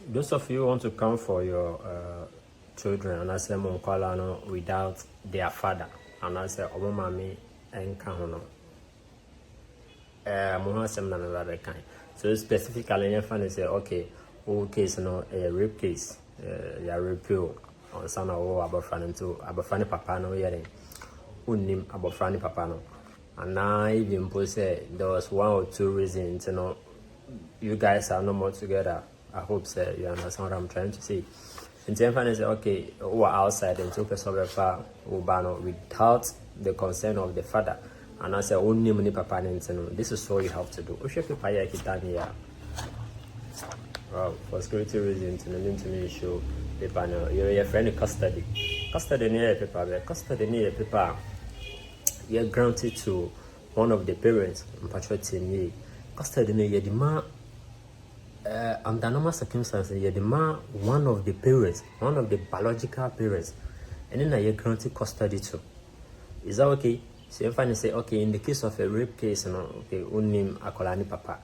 those of you who want to come for your children, and I say Monkwala without their father, and I say Omomami and Kahono. So specifically, your family say, okay, all case a rape case, ya rape on son or abafan to abafani papa no hearing, unim abafani papa no. And now even say there was 1 or 2 reasons, you guys are no more together. I hope so you understand what I'm trying to say. And then finally say, okay, we're outside and 2 person without the consent of the father. And I say, only money papa. This is what you have to do. Well, for security reasons, need to show the panel. You're a friend of custody. Custody near paper. Custody near paper. You're granted to one of the parents. Custody near the man. Under normal circumstances, you're the man, one of the parents, one of the biological parents, and then you're granted custody too. Is that okay? So if I say, okay, in the case of a rape case, okay, unim akolani papa,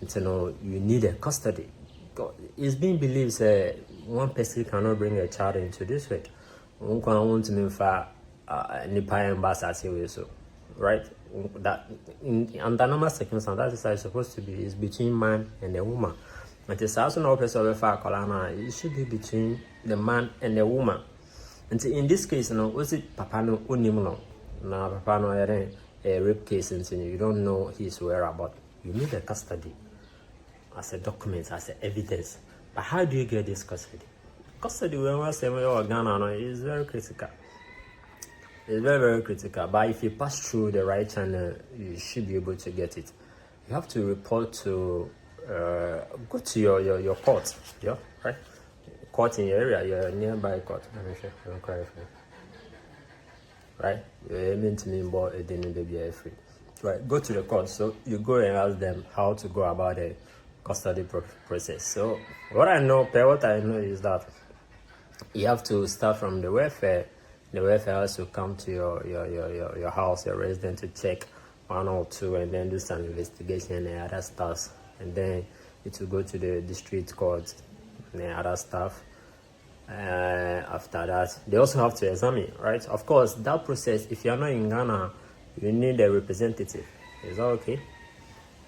you need a custody. It's being believed one person cannot bring a child into this way. One can want to mean for nipa ambassador so, right? That under normal circumstances, that is how it's supposed to be. It's between man and a woman. But it's also no person of a it should be between the man and the woman. And in this case, was it papa no unimuno? Now papa no a rape case, and you don't know his whereabouts. You need a custody as a document, as a evidence. But how do you get this custody? Custody when we say Ghana is very critical. It's very, very critical. But if you pass through the right channel, you should be able to get it. You have to report to go to your court, yeah, right? Court in your area, your nearby court. Let me check. Don't cry for me. Right? You're aiming to me more a dinner baby free. Right? Go to the court. So you go and ask them how to go about the custody process. So what I know is that you have to start from the welfare. The welfare has to come to your house, your residence, to check 1 or 2, and then do some investigation and other stuff. And then it will go to the district court and other stuff. After that, they also have to examine, right? Of course, that process, if you're not in Ghana, you need a representative. Is that okay?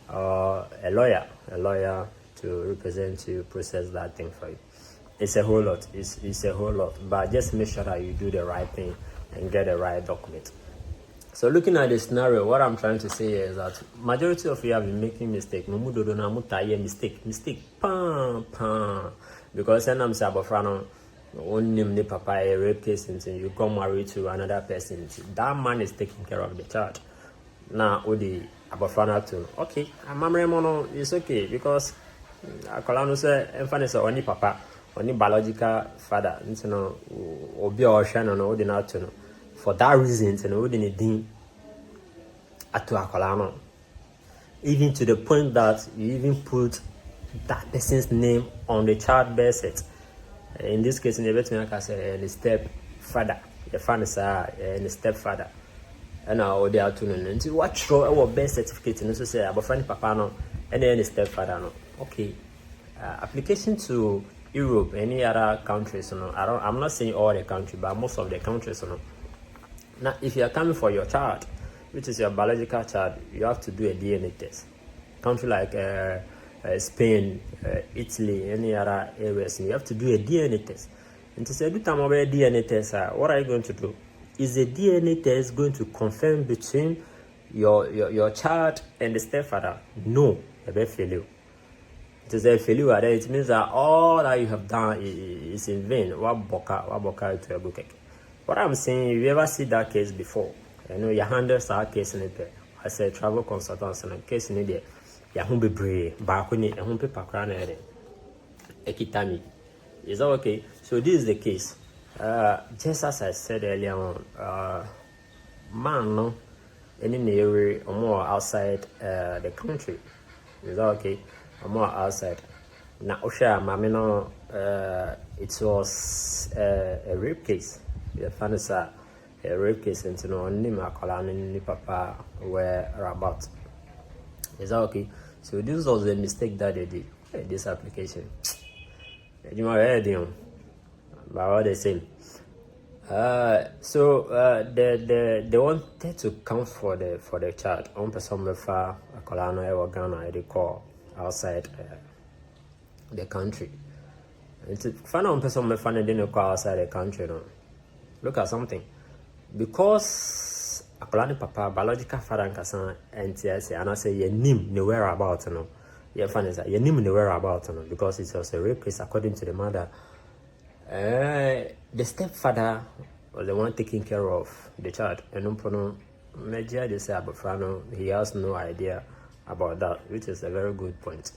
A lawyer to represent you, process that thing for you. It's a whole lot. It's a whole lot. But just make sure that you do the right thing and get the right document. So looking at the scenario, what I'm trying to say is that majority of you have been making mistake. Mistake. Because then I'm saying, only papa a rape case until you come married to another person. That man is taking care of the child. Now, Odi Abafana too. Okay, I'm it's okay because I say emphasis only papa, only biological father. Obi or Shannon or Odinato. For that reason, we didn't need to Akolano. Even to the point that you even put that person's name on the child birth cert. In this case, in the veterinary case, the stepfather, the father is the stepfather. And now they are tuning. What show our birth certificate? And so say about friend papa no, and then the stepfather no. Okay, application to Europe, any other countries, I'm not saying all the countries, but most of the countries, Now, if you are coming for your child, which is your biological child, you have to do a DNA test. Country like Spain, Italy, any other areas, you have to do a DNA test. And to say, do time about a DNA test, what are you going to do? Is the DNA test going to confirm between your child and the stepfather? No, it will fail you. It is a failure. It means that all that you have done is in vain. What boka to a book. What I'm saying, if you ever see that case before, your handles are case in it. I say travel consultants and a case in it. Ya home be brave, back when a home paper crown ekitami. Is that okay? So this is the case. Just as I said earlier on, man no any area or more outside the country. Is that okay? Or more outside. Now Osha Mamino it was a rape case. The fun is a rape case and Nima Kolan ni papa were about. Is that okay? So this was the mistake that they did, this application. You know, but all the same. They wanted to come for the child. On person mefa akola no e Ghana they call outside the country. And to find out person mefa no dey call outside the country no. Look at something. Because akola ne papa biological father nkasa NTS and I say ye nim the whereabouts no. Ye find is ye nim the whereabouts no because it was a rape case according to the mother. The stepfather was the one taking care of the child, and he has no idea about that, which is a very good point.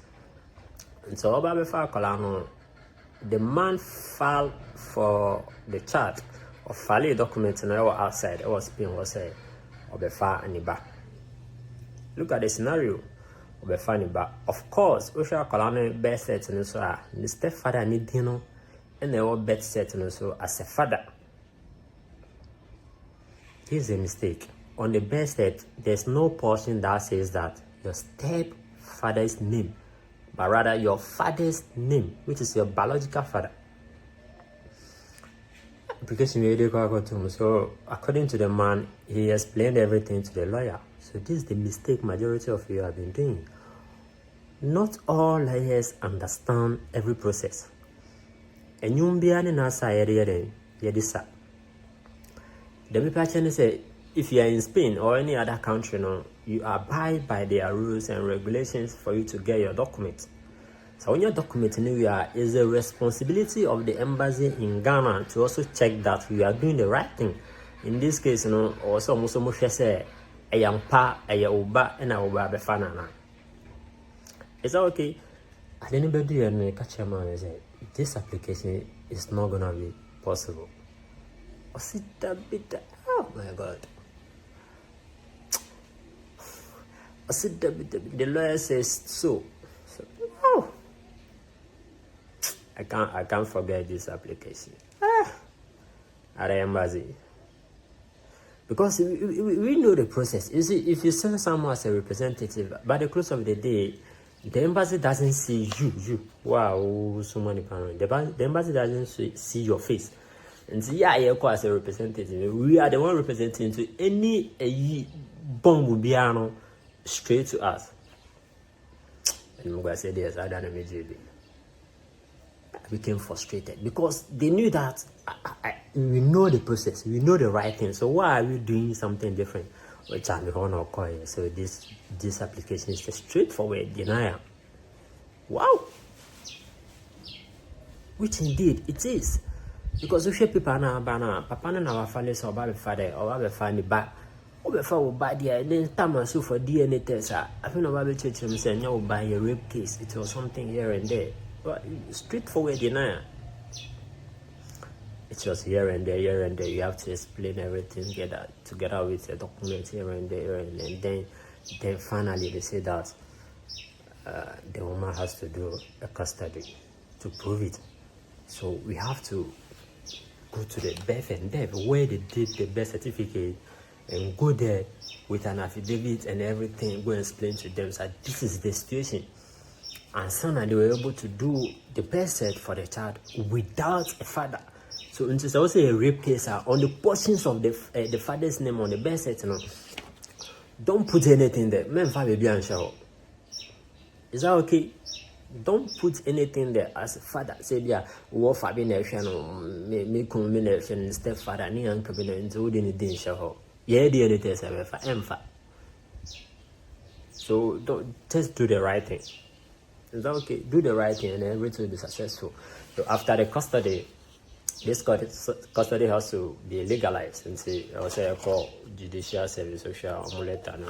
And so, the man filed for the child or file a document and outside. It was being was a look at the scenario. Of course, Osha Colano best set and so the stepfather need dinner. And they were bet set also as a father. Here's a mistake. On the birth set, there's no portion that says that your stepfather's name, but rather your father's name, which is your biological father. So, according to the man, he explained everything to the lawyer. So, this is the mistake majority of you have been doing. Not all lawyers understand every process. And you be an answer yedisa. The people say if you are in Spain or any other country, no, you abide by their rules and regulations for you to get your documents. So when your document is the responsibility of the embassy in Ghana to also check that you are doing the right thing. In this case, also much say a young pa, a uba, and a uba befanana. Is that okay? I didn't do and catch a man and say this application is not gonna be possible. Oh my God. The lawyer says so. Oh, I can't forget this application. At the embassy. Because we know the process. You see, if you send someone as a representative, by the close of the day, the embassy doesn't see you. Wow, so many parents. The embassy doesn't see your face. And see, as a representative, we are the one representing to any bomb biano straight to us. And I'm going to say this, I don't know. I became frustrated because they knew that we know the process, we know the right thing. So why are we doing something different? Which I'm going to call it. So this application is a straightforward denial. Wow, which indeed it is, because we people now, papa na our family so about father or our family back. Over bad there, then time so for DNA test. I think about church and saying you buy a rape case. It was something here and there. But straightforward denial. It was here and there. You have to explain everything together with the documents here and there, and then finally they say that the woman has to do a custody to prove it. So we have to go to the birth and death where they did the birth certificate and go there with an affidavit and everything. Go and explain to them that this is the situation. And suddenly they were able to do the birth cert for the child without a father. So it's also a rape case on the portions of the father's name on the birth cert. Don't put anything there. Is that okay? Don't put anything there as a father. Say, yeah, what Fabian me combination stepfather, ni uncle, and so didn't din show. Yeah, the editor said, so don't just do the right thing. Is that okay? Do the right thing and everything will be successful. So after the custody, this custody has to be legalized and say, I say I call Judicial Service Social Amulet and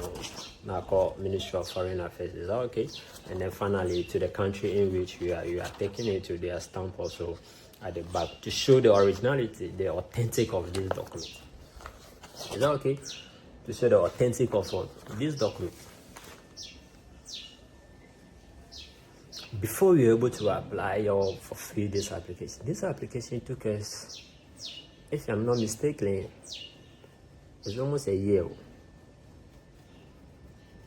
now call Ministry of Foreign Affairs. Is that okay? And then finally to the country in which you are taking it to their stamp also at the back to show the originality, the authentic of this document. Is that okay? To show the authentic of this document. Before we were able to apply or fulfill this application took us, if I'm not mistaken, it's almost a year.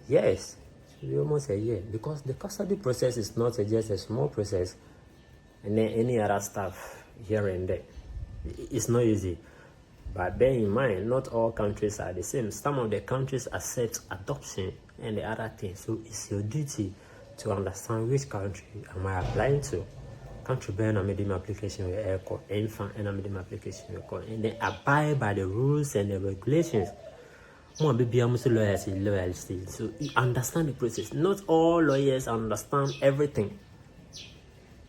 Yes, it's almost a year, because the custody process is not just a small process, and then any other stuff here and there. It's not easy. But bear in mind, not all countries are the same. Some of the countries accept adoption and the other things. So it's your duty to understand which country am I applying to. Country bear na medium application with ECO, infant and medium application with ECO, and then abide by the rules and the regulations. More baby loyalty. So you understand the process. Not all lawyers understand everything.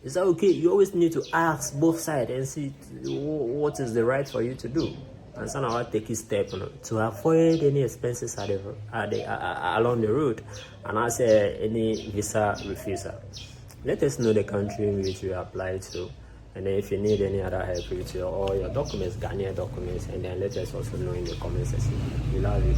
Is that okay? You always need to ask both sides and see what is the right for you to do. And so now I take a step to avoid any expenses along the road, and I say any visa refusal. Let us know the country in which you apply to, and then if you need any other help with all your documents, Ghanaian documents, and then let us also know in the comment section. We love you.